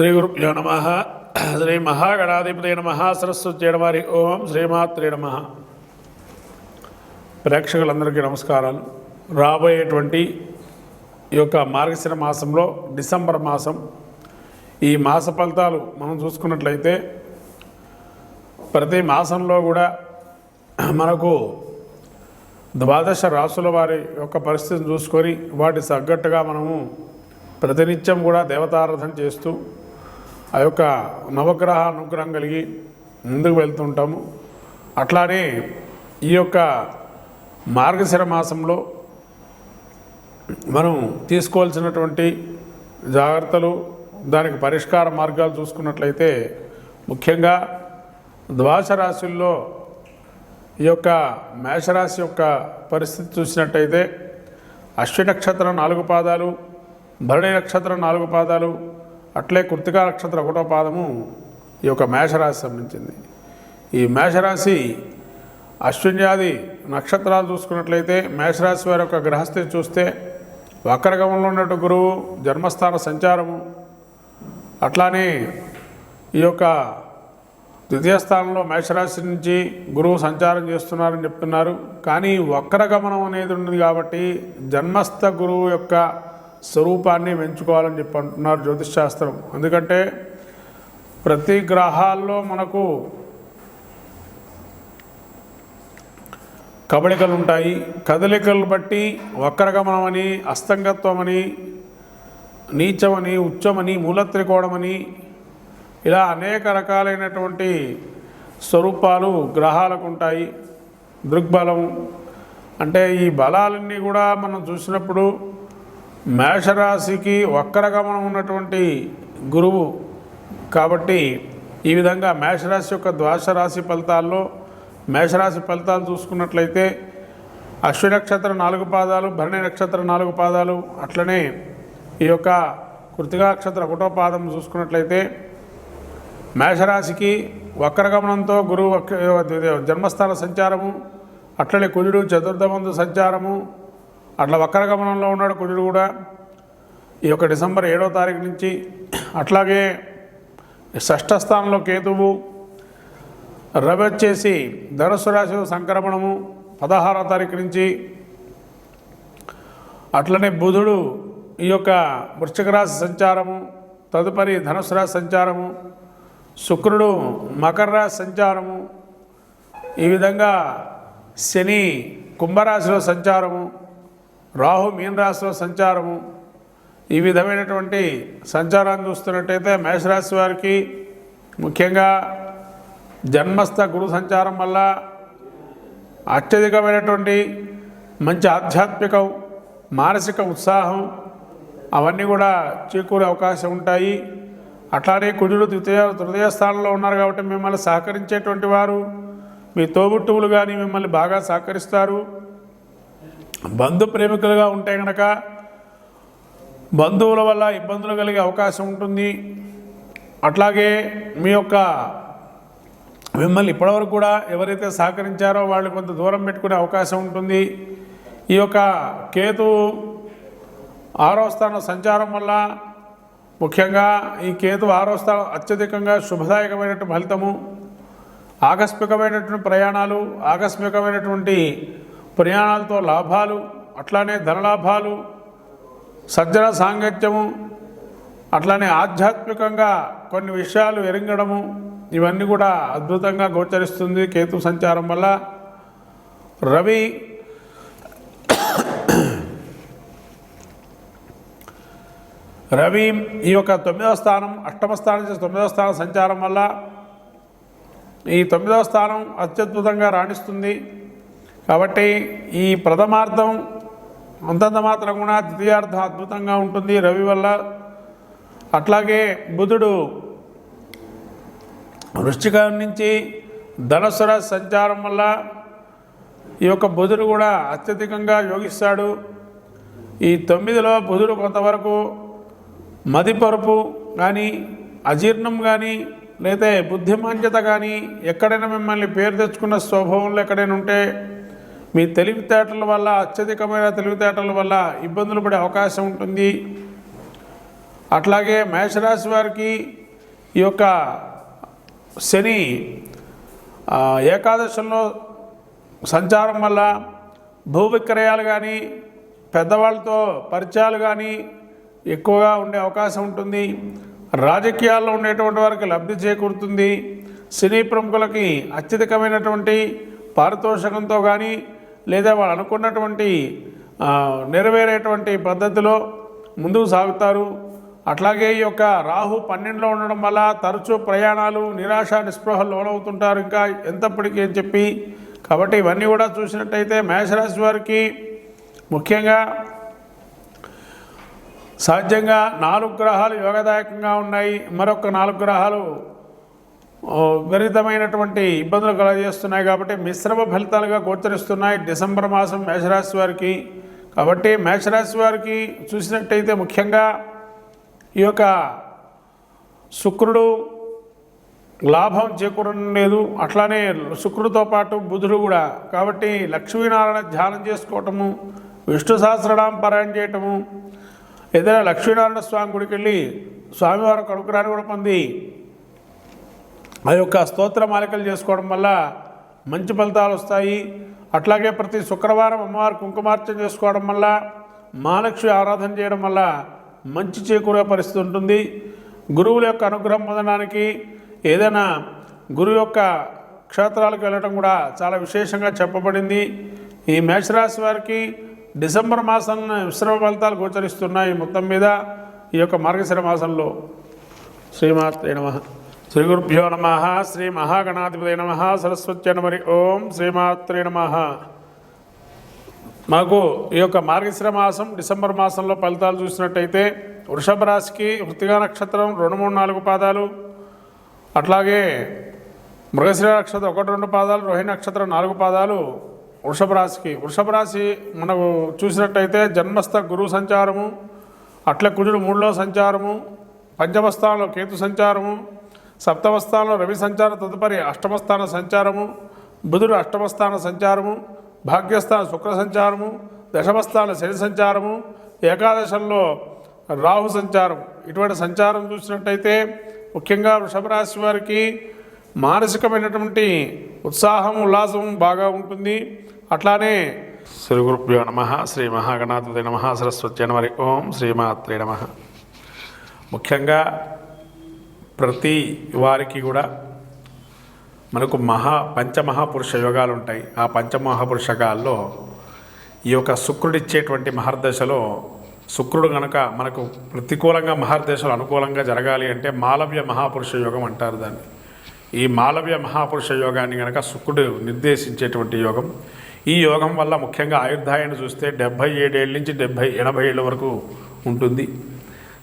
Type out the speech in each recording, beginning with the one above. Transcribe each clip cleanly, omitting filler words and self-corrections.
శ్రీ గురుభ్యో నమ. శ్రీ మహాగణాధిపతి నమ. సరస్వతి నమరి. ఓం శ్రీమాత్రే నమ. ప్రేక్షకులందరికీ నమస్కారాలు. రాబోయేటువంటి ఈ యొక్క మార్గశిర మాసంలో డిసెంబర్ మాసం, ఈ మాస ఫలితాలు మనం చూసుకున్నట్లయితే ప్రతి మాసంలో కూడా మనకు ద్వాదశ రాసుల వారి యొక్క పరిస్థితిని చూసుకొని వాటి తగ్గట్టుగా మనము ప్రతినిత్యం కూడా దేవతారాధన చేస్తూ ఆ యొక్క నవగ్రహ అనుగ్రహం కలిగి ముందుకు వెళ్తుంటాము. అట్లానే ఈ యొక్క మార్గశిర మాసంలో మనం తీసుకోవాల్సినటువంటి జాగ్రత్తలు, దానికి పరిష్కార మార్గాలు చూసుకున్నట్లయితే ముఖ్యంగా ద్వాదశ రాశుల్లో ఈ యొక్క మేషరాశి యొక్క పరిస్థితి చూసినట్టయితే అశ్విని నక్షత్రం 4 పాదాలు, భరణి నక్షత్రం 4 పాదాలు, అట్లే కృత్తికా నక్షత్రం 1వ పాదము ఈ యొక్క మేషరాశి సంబంధించింది. ఈ మేషరాశి అశ్విన్యాది నక్షత్రాలు చూసుకున్నట్లయితే మేషరాశి వారి యొక్క గ్రహస్థితి చూస్తే వక్రగమంలో ఉన్నట్టు గురువు జన్మస్థాన సంచారము, అట్లానే ఈ యొక్క ద్వితీయ స్థానంలో మేషరాశి నుంచి గురువు సంచారం చేస్తున్నారని చెప్తున్నారు. కానీ వక్రగమనం అనేది ఉంది కాబట్టి జన్మస్థ గురువు యొక్క స్వరూపాన్ని పెంచుకోవాలని చెప్పి అంటున్నారు జ్యోతిష్ శాస్త్రం. ఎందుకంటే ప్రతి గ్రహాల్లో మనకు కబళికలు ఉంటాయి. కదలికలు బట్టి వక్రగమనం అని, అస్తంగత్వం అని, నీచమని, ఉచ్చమని, మూలత్రికోణమని, ఇలా అనేక రకాలైనటువంటి స్వరూపాలు గ్రహాలకు ఉంటాయి. దృగ్బలం అంటే ఈ బలాలన్నీ కూడా మనం చూసినప్పుడు మేషరాశికి వక్రగమనం ఉన్నటువంటి గురువు కాబట్టి ఈ విధంగా మేషరాశి యొక్క ద్వాదశ రాశి ఫలితాల్లో మేషరాశి ఫలితాలు చూసుకున్నట్లయితే అశ్విని నక్షత్రం 4 పాదాలు, భరణి నక్షత్రం 4 పాదాలు, అట్లనే ఈ యొక్క కృత్తికా నక్షత్రం 1వ పాదం చూసుకున్నట్లయితే మేషరాశికి వక్రగమనంతో గురువు జన్మస్థాన సంచారము, అట్లనే కుజుడు చతుర్థమందు సంచారము, అట్లా వక్రగమనంలో ఉన్నాడు కుజుడు కూడా ఈ యొక్క డిసెంబర్ 7వ తారీఖు నుంచి. అట్లాగే షష్ఠ స్థానంలో కేతువు, రవి వచ్చేసి ధనుస్సు రాశి సంక్రమణము 16వ తారీఖు నుంచి. అట్లనే బుధుడు ఈ యొక్క వృశ్చిక రాశి సంచారము, తదుపరి ధనుస్సు రాశి సంచారము, శుక్రుడు మకర రాశి సంచారము, ఈ విధంగా శని కుంభరాశిలో సంచారము, రాహు మీన రాశిలో సంచారము, ఈ విధమైనటువంటి సంచారాన్ని చూస్తున్నట్టయితే మేషరాశి వారికి ముఖ్యంగా జన్మస్థ గురు సంచారం వల్ల అత్యధికమైనటువంటి మంచి ఆధ్యాత్మిక మానసిక ఉత్సాహం అవన్నీ కూడా చేకూరే అవకాశం ఉంటాయి. అట్లానే కుజుడు తృతీయ స్థానంలో ఉన్నారు కాబట్టి మిమ్మల్ని సహకరించేటువంటి వారు మీ తోబుట్టువులు కానీ మిమ్మల్ని బాగా సహకరిస్తారు. బంధు ప్రేమికులుగా ఉంటే కనుక బంధువుల వల్ల ఇబ్బందులు కలిగే అవకాశం ఉంటుంది. అట్లాగే మీ యొక్క మిమ్మల్ని ఇప్పటివరకు కూడా ఎవరైతే సహకరించారో వాళ్ళు కొంత దూరం పెట్టుకునే అవకాశం ఉంటుంది. ఈ యొక్క కేతు 6వ స్థానం సంచారం వల్ల ముఖ్యంగా ఈ కేతు 6వ స్థానం అత్యధికంగా శుభదాయకమైనటువంటి ఫలితము, ఆకస్మికమైనటువంటి ప్రయాణాలు, ఆకస్మికమైనటువంటి ప్రయాణాలతో లాభాలు, అట్లానే ధనలాభాలు, సజ్జన సాంగత్యము, అట్లానే ఆధ్యాత్మికంగా కొన్ని విషయాలు ఎరింగడము, ఇవన్నీ కూడా అద్భుతంగా గోచరిస్తుంది కేతు సంచారం వల్ల. రవి ఈ యొక్క 9వ స్థానం, అష్టమ స్థానం నుంచి 9వ స్థానం సంచారం వల్ల ఈ 9వ స్థానం అత్యద్భుతంగా రాణిస్తుంది. కాబట్టి ఈ ప్రథమార్థం అంతంత మాత్రం కూడా ద్వితీయార్థం అద్భుతంగా ఉంటుంది రవి వల్ల. అట్లాగే బుధుడు వృశ్చికం నుంచి ధనుస్సు రాశి సంచారం వల్ల ఈ యొక్క బుధుడు కూడా అత్యధికంగా యోగిస్తాడు. ఈ 9లో బుధుడు కొంతవరకు మదిపరుపు కానీ, అజీర్ణం కానీ, లేదా బుద్ధిమాంద్యత కానీ, ఎక్కడైనా మిమ్మల్ని పేరు తెచ్చుకున్న స్వభావంలో ఎక్కడైనా ఉంటే మీ తెలివితేటల వల్ల, అత్యధికమైన తెలివితేటల వల్ల ఇబ్బందులు పడే అవకాశం ఉంటుంది. అట్లాగే మేషరాశి వారికి ఈ యొక్క శని ఏకాదశంలో సంచారం వల్ల భూ విక్రయాలు కానీ పెద్దవాళ్ళతో పరిచయాలు కానీ ఎక్కువగా ఉండే అవకాశం ఉంటుంది. రాజకీయాల్లో ఉండేటువంటి వారికి లబ్ధి చేకూరుతుంది. సినీ ప్రముఖులకి అత్యధికమైనటువంటి పారితోషికంతో కానీ లేదా వాళ్ళు అనుకున్నటువంటి నెరవేరేటువంటి పద్ధతిలో ముందుకు సాగుతారు. అట్లాగే ఈ యొక్క రాహు 12లో ఉండడం వల్ల తరచూ ప్రయాణాలు, నిరాశ నిస్పృహలు లోనవుతుంటారు ఇంకా ఎంతప్పటికీ అని చెప్పి. కాబట్టి ఇవన్నీ కూడా చూసినట్టయితే మేషరాశి వారికి ముఖ్యంగా సహజంగా 4 గ్రహాలు యోగదాయకంగా ఉన్నాయి. మరొక 4 గ్రహాలు విపరీతమైనటువంటి ఇబ్బందులు కలగజేస్తున్నాయి. కాబట్టి మిశ్రమ ఫలితాలుగా గోచరిస్తున్నాయి డిసెంబర్ మాసం మేషరాశి వారికి. కాబట్టి మేషరాశి వారికి చూసినట్టయితే ముఖ్యంగా ఈ యొక్క శుక్రుడు లాభం చేకూరడం లేదు. అట్లానే శుక్రుడితో పాటు బుధుడు కూడా. కాబట్టి లక్ష్మీనారాయణ ధ్యానం చేసుకోవటము, విష్ణు సహస్రనామం పారాయణ చేయటము, ఏదైనా లక్ష్మీనారాయణ స్వామి గుడికి వెళ్ళి స్వామివారి అనుగ్రహాన్ని కూడా పొంది ఆ యొక్క స్తోత్ర మాలికలు చేసుకోవడం వల్ల మంచి ఫలితాలు వస్తాయి. అట్లాగే ప్రతి శుక్రవారం అమ్మవారి కుంకుమార్చన చేసుకోవడం వల్ల, మహాలక్ష్మి ఆరాధన చేయడం వల్ల మంచి చేకూరే పరిస్థితి ఉంటుంది. గురువుల యొక్క అనుగ్రహం పొందడానికి ఏదైనా గురువు యొక్క క్షేత్రాలకు వెళ్ళడం కూడా చాలా విశేషంగా చెప్పబడింది. ఈ మేషరాశి వారికి డిసెంబర్ మాసం మిశ్రమ ఫలితాలు గోచరిస్తున్నాయి. మొత్తం మీద ఈ యొక్క మార్గశిర మాసంలో. శ్రీమాత్రే నమః. శ్రీ గురుభ్యో నమః. శ్రీ మహాగణాధిపతయే నమః. సరస్వత్యై నమః. ఓం శ్రీమాత్రే నమః. మాకు ఈ యొక్క మార్గశిర మాసం డిసెంబర్ మాసంలో ఫలితాలు చూసినట్టయితే వృషభ రాశికి వృత్తికా నక్షత్రం 2, 3, 4 పాదాలు, అట్లాగే మృగశిర నక్షత్రం 1, 2 పాదాలు, రోహిణి నక్షత్రం 4 పాదాలు వృషభ రాశికి. వృషభ రాశి మనకు చూసినట్టయితే జన్మస్థ గురువు సంచారము, అట్లే కుజుడు 3లో సంచారము, పంచమ స్థానంలో కేతు సంచారము, సప్తమ స్థానంలో రవి సంచారం, తదుపరి అష్టమ స్థాన సంచారము, బుధుడు అష్టమ స్థాన సంచారము, భాగ్యస్థాన శుక్ర సంచారము, దశమస్థాన శని సంచారము, ఏకాదశంలో రాహు సంచారం. ఇటువంటి సంచారం చూసినట్టయితే ముఖ్యంగా వృషభ రాశి వారికి మానసికమైనటువంటి ఉత్సాహం, ఉల్లాసం బాగా ఉంటుంది. అట్లానే శ్రీ గురుభ్యో నమః. శ్రీ మహాగణాధిపతయే నమః. సరస్వత్యై నమః. ఓం శ్రీమాత్రే నమః. ముఖ్యంగా ప్రతి వారికి కూడా మనకు పంచమహాపురుష యోగాలు ఉంటాయి. ఆ పంచమహాపురుష యోగాల్లో ఈ యొక్క శుక్రుడిచ్చేటువంటి మహర్దశలో శుక్రుడు కనుక మనకు ప్రతికూలంగా మహర్దశలు అనుకూలంగా జరగాలి అంటే మాలవ్య మహాపురుష యోగం అంటారు దాన్ని. ఈ మాలవ్య మహాపురుష యోగాన్ని కనుక శుక్రుడు నిర్దేశించేటువంటి యోగం. ఈ యోగం వల్ల ముఖ్యంగా ఆయుర్దాయాన్ని చూస్తే 77 ఏళ్ళ నుంచి 80 ఏళ్ళ వరకు ఉంటుంది.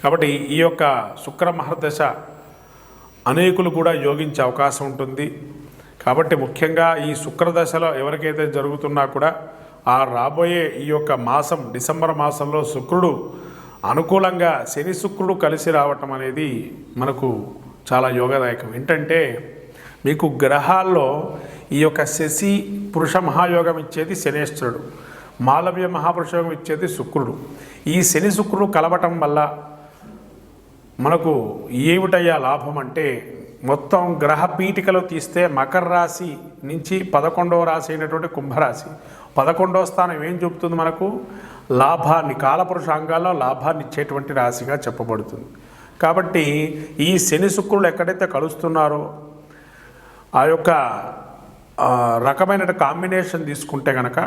కాబట్టి ఈ యొక్క శుక్ర మహర్దశ అనేకులు కూడా యోగించే అవకాశం ఉంటుంది. కాబట్టి ముఖ్యంగా ఈ శుక్రదశలో ఎవరికైతే జరుగుతున్నా కూడా ఆ రాబోయే ఈ యొక్క మాసం డిసెంబర్ మాసంలో శుక్రుడు అనుకూలంగా శని శుక్రుడు కలిసి రావటం అనేది మనకు చాలా యోగదాయకం. ఏంటంటే మీకు గ్రహాల్లో ఈ యొక్క శశి పురుష మహాయోగం ఇచ్చేది శనేశ్వరుడు, మాలవ్య మహాపురుషయోగం ఇచ్చేది శుక్రుడు. ఈ శని శుక్రుడు కలవటం వల్ల మనకు ఏమిటయ్యా లాభం అంటే మొత్తం గ్రహ పీఠికలో తీస్తే మకర రాశి నుంచి 11వ రాశి అయినటువంటి కుంభరాశి 11వ స్థానం ఏం చూపుతుంది మనకు? లాభాన్ని, కాలపురుషాంగాల్లో లాభాన్ని ఇచ్చేటువంటి రాశిగా చెప్పబడుతుంది. కాబట్టి ఈ శని శుక్రులు ఎక్కడైతే కలుస్తున్నారో ఆ యొక్క రకమైన కాంబినేషన్ తీసుకుంటే కనుక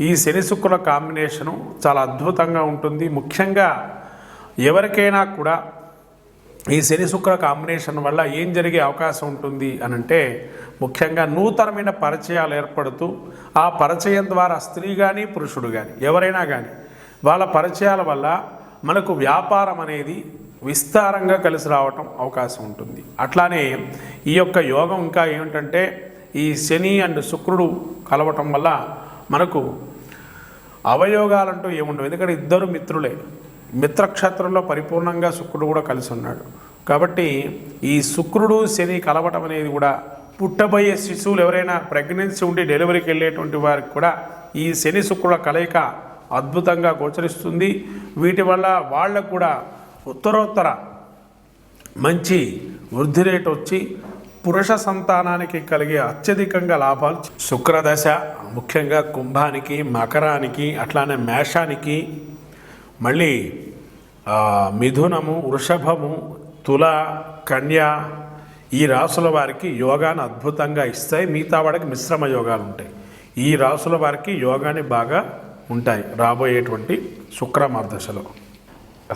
ఈ శని శుక్రుల కాంబినేషను చాలా అద్భుతంగా ఉంటుంది. ముఖ్యంగా ఎవరికైనా కూడా ఈ శని శుక్ర కాంబినేషన్ వల్ల ఏం జరిగే అవకాశం ఉంటుంది అని అంటే ముఖ్యంగా నూతనమైన పరిచయాలు ఏర్పడుతూ ఆ పరిచయం ద్వారా స్త్రీ కానీ పురుషుడు కానీ ఎవరైనా కానీ వాళ్ళ పరిచయాల వల్ల మనకు వ్యాపారం అనేది విస్తారంగా కలిసి రావటం అవకాశం ఉంటుంది. అట్లానే ఈ యొక్క యోగం ఇంకా ఏమిటంటే ఈ శని అండ్ శుక్రుడు కలవటం వల్ల మనకు అవయోగాలంటూ ఏముండవు. ఎందుకంటే ఇద్దరు మిత్రులే, మిత్రక్షేత్రంలో పరిపూర్ణంగా శుక్రుడు కూడా కలిసి ఉన్నాడు. కాబట్టి ఈ శుక్రుడు శని కలవటం అనేది కూడా పుట్టబోయే శిశువులు ఎవరైనా ప్రెగ్నెన్సీ ఉండి డెలివరీకి వెళ్ళేటువంటి వారికి కూడా ఈ శని శుక్రుల కలయిక అద్భుతంగా గోచరిస్తుంది. వీటి వల్ల వాళ్ళకు కూడా ఉత్తరోత్తర మంచి వృద్ధి రేటు వచ్చి పురుష సంతానానికి కలిగే అత్యధికంగా లాభాలు. శుక్రదశ ముఖ్యంగా కుంభానికి, మకరానికి, అట్లానే మేషానికి, మళ్ళీ మిథునము, వృషభము, తుల, కన్య ఈ రాసుల వారికి యోగాన్ని అద్భుతంగా ఇస్తాయి. మిగతా వాడికి మిశ్రమ యోగాలు ఉంటాయి. ఈ రాసుల వారికి యోగాన్ని బాగా ఉంటాయి రాబోయేటువంటి శుక్రమార్దశలో.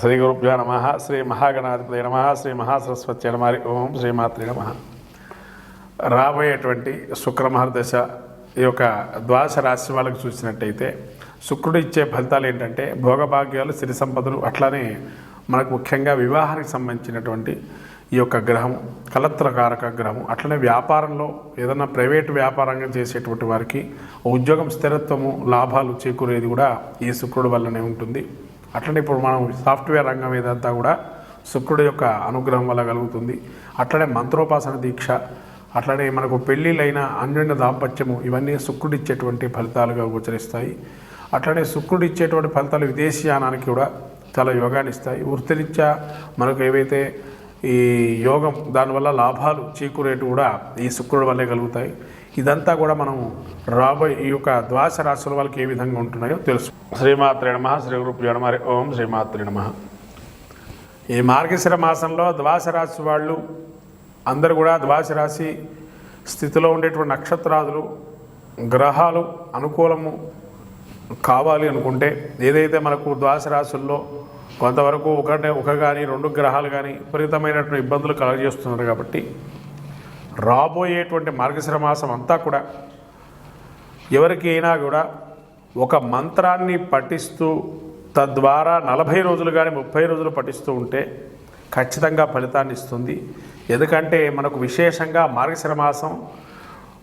శ్రీ గురుభ్యో నమః. శ్రీ మహాగణాధిపతి నమః. శ్రీ మహాసరస్వతి నమః. ఓం శ్రీమాత్రే నమః. రాబోయేటువంటి శుక్రమహర్దశ ఈ యొక్క ద్వాదశ రాశి వాళ్ళకి చూసినట్టయితే శుక్రుడు ఇచ్చే ఫలితాలు ఏంటంటే భోగభాగ్యాలు, సిరి సంపదలు, అట్లానే మనకు ముఖ్యంగా వివాహానికి సంబంధించినటువంటి ఈ యొక్క గ్రహం కలత్రకారక గ్రహం. అట్లనే వ్యాపారంలో ఏదైనా ప్రైవేటు వ్యాపారంగా చేసేటువంటి వారికి ఉద్యోగం స్థిరత్వము, లాభాలు చేకూరేది కూడా ఈ శుక్రుడు వల్లనే ఉంటుంది. అట్లనే ఇప్పుడు మనం సాఫ్ట్వేర్ రంగం ఏదంతా కూడా శుక్రుడు యొక్క అనుగ్రహం వల్ల కలుగుతుంది. అట్లనే మంత్రోపాసన దీక్ష, అట్లనే మనకు పెళ్ళిళ్ళైన అన్యోన్య దాంపత్యము, ఇవన్నీ శుక్రుడు ఇచ్చేటువంటి ఫలితాలుగా గోచరిస్తాయి. అట్లనే శుక్రుడు ఇచ్చేటువంటి ఫలితాలు విదేశీయానానికి కూడా చాలా యోగాన్ని ఇస్తాయి. వృత్తిరీత్యా మనకు ఏవైతే ఈ యోగం దానివల్ల లాభాలు చేకూరేటు కూడా ఈ శుక్రుడు వల్లే కలుగుతాయి. ఇదంతా కూడా మనం రాబోయే ఈ యొక్క ద్వాదశ రాశుల వాళ్ళకి ఏ విధంగా ఉంటున్నాయో తెలుసు. శ్రీమాత్రే నమః. శ్రీ గురుభ్యో నమః. ఓం శ్రీమాత్రే నమః. ఈ మార్గశిర మాసంలో ద్వాదశ రాశి వాళ్ళు అందరూ కూడా ద్వాదశ రాశి స్థితిలో ఉండేటువంటి నక్షత్రాదులు, గ్రహాలు అనుకూలము కావాలి అనుకుంటే ఏదైతే మనకు ద్వాదశ రాశుల్లో కొంతవరకు ఒక కానీ 2 గ్రహాలు కానీ విపరీతమైనటువంటి ఇబ్బందులు కలుగజేస్తున్నారు. కాబట్టి రాబోయేటువంటి మార్గశిర మాసం అంతా కూడా ఎవరికి అయినా కూడా ఒక మంత్రాన్ని పఠిస్తూ తద్వారా 40 రోజులు కానీ 30 రోజులు పఠిస్తూ ఉంటే ఖచ్చితంగా ఫలితాన్ని ఇస్తుంది. ఎందుకంటే మనకు విశేషంగా మార్గశిర మాసం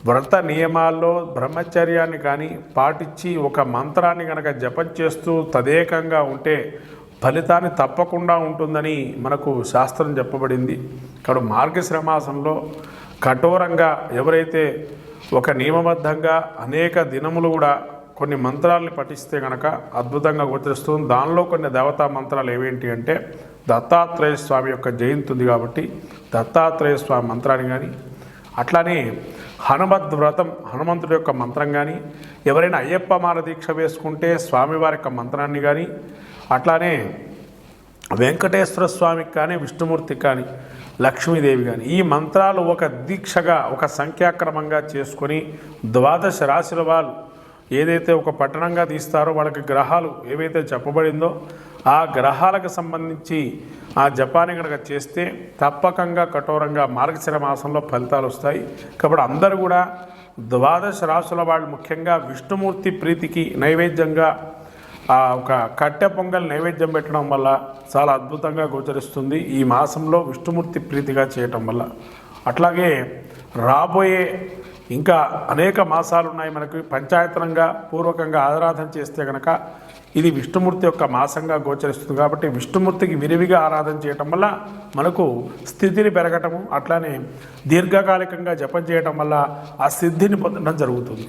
వ్రత నియమాల్లో బ్రహ్మచర్యాన్ని కానీ పాటించి ఒక మంత్రాన్ని కనుక జపం చేస్తూ తదేకంగా ఉంటే ఫలితాన్ని తప్పకుండా ఉంటుందని మనకు శాస్త్రం చెప్పబడింది. ఇక్కడ మార్గశిర మాసంలో కఠోరంగా ఎవరైతే ఒక నియమబద్ధంగా అనేక దినములు కూడా కొన్ని మంత్రాలను పఠిస్తే కనుక అద్భుతంగా గోచరిస్తుంది. దానిలో కొన్ని దేవతా మంత్రాలు ఏవేంటి అంటే దత్తాత్రేయ స్వామి యొక్క జయంతి ఉంది కాబట్టి దత్తాత్రేయ స్వామి మంత్రాన్ని కానీ, అట్లానే హనుమద్ వ్రతం హనుమంతుడి యొక్క మంత్రం కానీ, ఎవరైనా అయ్యప్ప మాల దీక్ష వేసుకుంటే స్వామివారి యొక్క మంత్రాన్ని కానీ, అట్లానే వెంకటేశ్వర స్వామికి కానీ, విష్ణుమూర్తికి కానీ, లక్ష్మీదేవి కానీ ఈ మంత్రాలు ఒక దీక్షగా ఒక సంఖ్యాక్రమంగా చేసుకొని ద్వాదశ రాశుల వాళ్ళు ఏదైతే ఒక పట్టణంగా తీస్తారో వాళ్ళకి గ్రహాలు ఏవైతే చెప్పబడిందో ఆ గ్రహాలకు సంబంధించి ఆ జపాన్ని కనుక చేస్తే తప్పకంగా కఠోరంగా మార్గశిర మాసంలో ఫలితాలు వస్తాయి. కాబట్టి అందరూ కూడా ద్వాదశ రాశుల వాళ్ళు ముఖ్యంగా విష్ణుమూర్తి ప్రీతికి నైవేద్యంగా ఒక కట్టె పొంగల్ నైవేద్యం పెట్టడం వల్ల చాలా అద్భుతంగా గోచరిస్తుంది ఈ మాసంలో విష్ణుమూర్తి ప్రీతిగా చేయటం వల్ల. అట్లాగే రాబోయే ఇంకా అనేక మాసాలు ఉన్నాయి మనకి. పంచాయతనంగా పూర్వకంగా ఆరాధన చేస్తే కనుక ఇది విష్ణుమూర్తి యొక్క మాసంగా గోచరిస్తుంది. కాబట్టి విష్ణుమూర్తికి విరివిగా ఆరాధన చేయటం వల్ల మనకు స్థితిని పెరగటము, అట్లానే దీర్ఘకాలికంగా జపం చేయటం వల్ల ఆ సిద్ధిని పొందడం జరుగుతుంది.